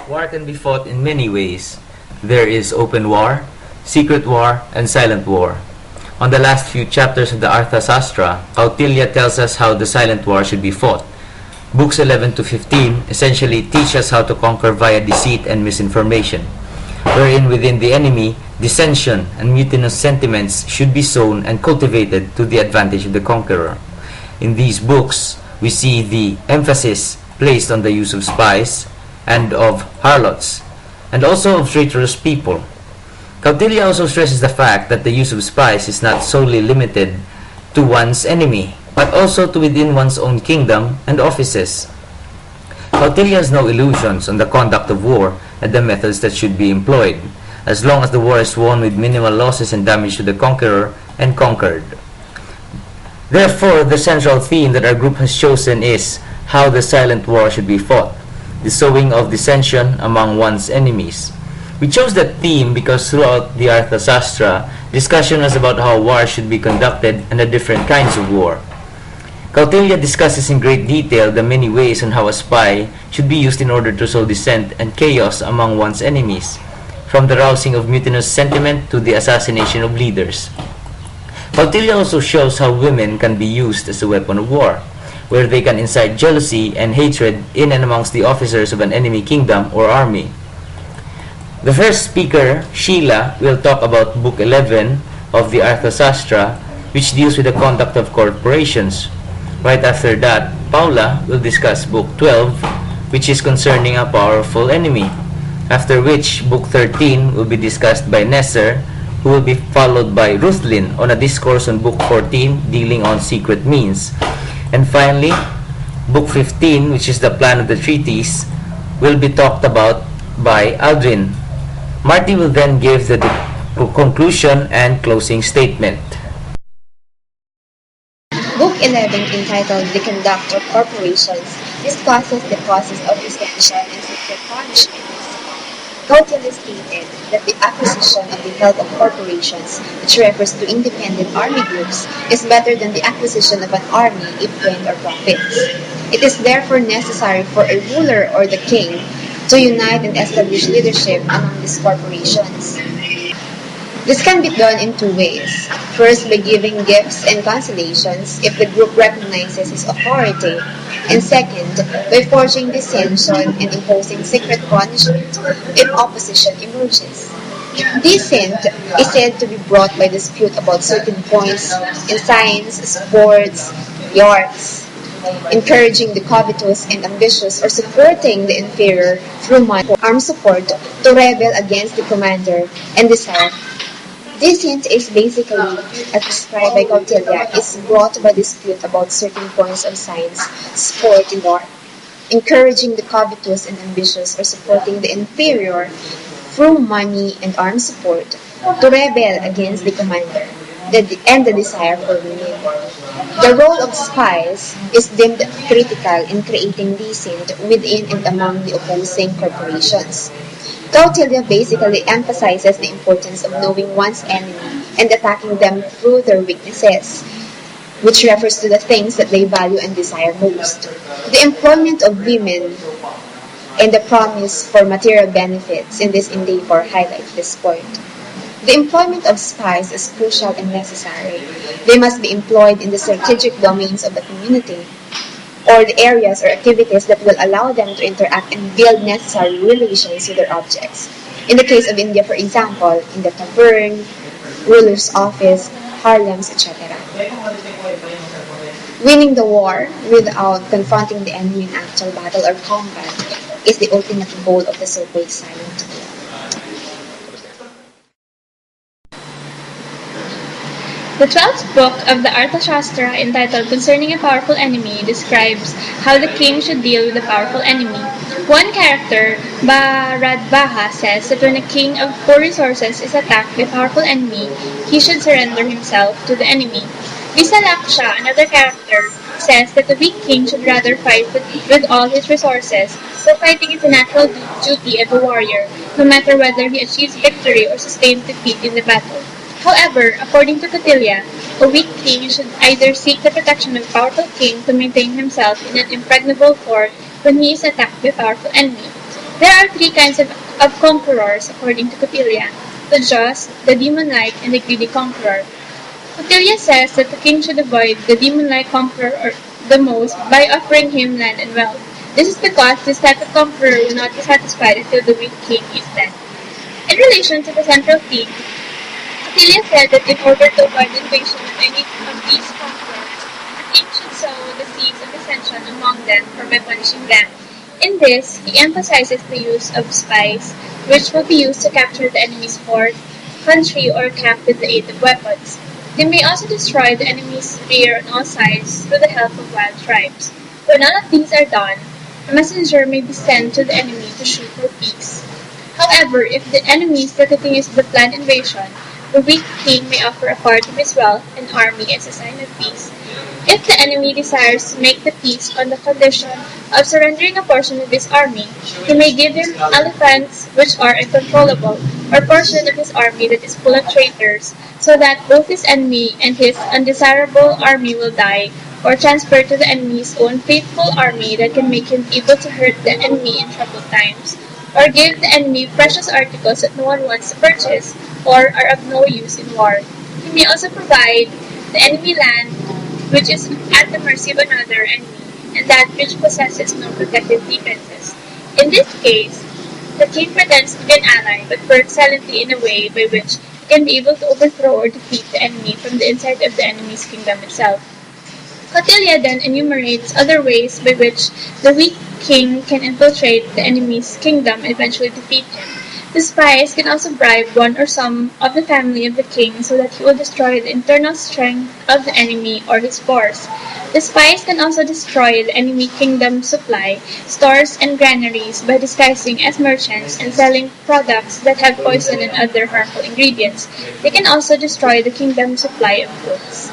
War can be fought in many ways. There is open war, secret war, and silent war. On the last few chapters of the Arthasastra, Kautilya tells us how the silent war should be fought. Books 11 to 15 essentially teach us how to conquer via deceit and misinformation, wherein within the enemy, dissension and mutinous sentiments should be sown and cultivated to the advantage of the conqueror. In these books, we see the emphasis placed on the use of spies and of harlots, and also of traitorous people. Kautilya also stresses the fact that the use of spies is not solely limited to one's enemy, but also to within one's own kingdom and offices. Kautilya has no illusions on the conduct of war and the methods that should be employed, as long as the war is won with minimal losses and damage to the conqueror and conquered. Therefore, the central theme that our group has chosen is how the silent war should be fought, the sowing of dissension among one's enemies. We chose that theme because throughout the Arthasastra, discussion was about how war should be conducted and the different kinds of war. Kautilya discusses in great detail the many ways on how a spy should be used in order to sow dissent and chaos among one's enemies, from the rousing of mutinous sentiment to the assassination of leaders. Kautilya also shows how women can be used as a weapon of war, where they can incite jealousy and hatred in and amongst the officers of an enemy kingdom or army. The first speaker, Sheila, will talk about Book 11 of the Arthasastra, which deals with the conduct of corporations. Right after that, Paula will discuss Book 12, which is concerning a powerful enemy. After which, Book 13 will be discussed by Nesser, who will be followed by Ruthlin on a discourse on Book 14 dealing on secret means. And finally, Book 15, which is the plan of the treatise, will be talked about by Aldrin. Marty will then give the conclusion and closing statement. Book 11, entitled The Conduct of Corporations, discusses the process of dissension and secret punishment. Kautilya stated that the acquisition of the help of corporations, which refers to independent army groups, is better than the acquisition of an army if gain or profits. It is therefore necessary for a ruler or the king to unite and establish leadership among these corporations. This can be done in two ways. First, by giving gifts and consolations if the group recognizes his authority, and second, by forging dissension and imposing secret punishment if opposition emerges. Dissent is said to be brought by dispute about certain points in science, sports, the arts, encouraging the covetous and ambitious or supporting the inferior through money or armed support to rebel against the commander and desire. Dissent is basically, as described by Kautilya, is brought by dispute about certain points of science, sport, and art, encouraging the covetous and ambitious or supporting the inferior through money and armed support to rebel against the commander and the desire for winning. The role of spies is deemed critical in creating dissent within and among the opposing corporations. Kautilya basically emphasizes the importance of knowing one's enemy and attacking them through their weaknesses, which refers to the things that they value and desire most. The employment of women and the promise for material benefits in this endeavor highlight this point. The employment of spies is crucial and necessary. They must be employed in the strategic domains of the community, or the areas or activities that will allow them to interact and build necessary relations with their objects. In the case of India, for example, in the tavern, ruler's office, harems, etc. Winning the war without confronting the enemy in actual battle or combat is the ultimate goal of the so-called silent war. The 12th book of the Arthasastra, entitled Concerning a Powerful Enemy, describes how the king should deal with a powerful enemy. One character, Bharadvaja, says that when a king of poor resources is attacked by a powerful enemy, he should surrender himself to the enemy. Visalaksha, another character, says that the weak king should rather fight with all his resources, so fighting is a natural duty of a warrior, no matter whether he achieves victory or sustains defeat in the battle. However, according to Kautilya, a weak king should either seek the protection of a powerful king to maintain himself in an impregnable fort when he is attacked by a powerful enemy, There are three kinds of conquerors, according to Kautilya: the just, the demon-like, and the greedy conqueror. Kautilya says that the king should avoid the demon-like conqueror the most by offering him land and wealth. This is because this type of conqueror will not be satisfied until the weak king is dead. In relation to the central theme, Kautilya said that in order to avoid invasion of any of these conquerors, the king should sow the seeds of dissension among them or by punishing them. In this, he emphasizes the use of spies, which will be used to capture the enemy's fort, country, or camp with the aid of weapons. They may also destroy the enemy's rear on all sides through the help of wild tribes. When none of these are done, a messenger may be sent to the enemy to shoot for peace. However, if the enemy still continues the planned invasion, the weak king may offer a part of his wealth and army as a sign of peace. If the enemy desires to make the peace on the condition of surrendering a portion of his army, he may give him elephants which are uncontrollable, or portion of his army that is full of traitors, so that both his enemy and his undesirable army will die, or transfer to the enemy's own faithful army that can make him able to hurt the enemy in troubled times, or give the enemy precious articles that no one wants to purchase, or are of no use in war. He may also provide the enemy land which is at the mercy of another enemy, and that which possesses no protective defenses. In this case, the king pretends to be an ally, but works silently in a way by which he can be able to overthrow or defeat the enemy from the inside of the enemy's kingdom itself. Kautilya then enumerates other ways by which the weak king can infiltrate the enemy's kingdom and eventually defeat him. The spies can also bribe one or some of the family of the king so that he will destroy the internal strength of the enemy or his force. The spies can also destroy the enemy kingdom supply, stores, and granaries by disguising as merchants and selling products that have poison and other harmful ingredients. They can also destroy the kingdom supply of goods.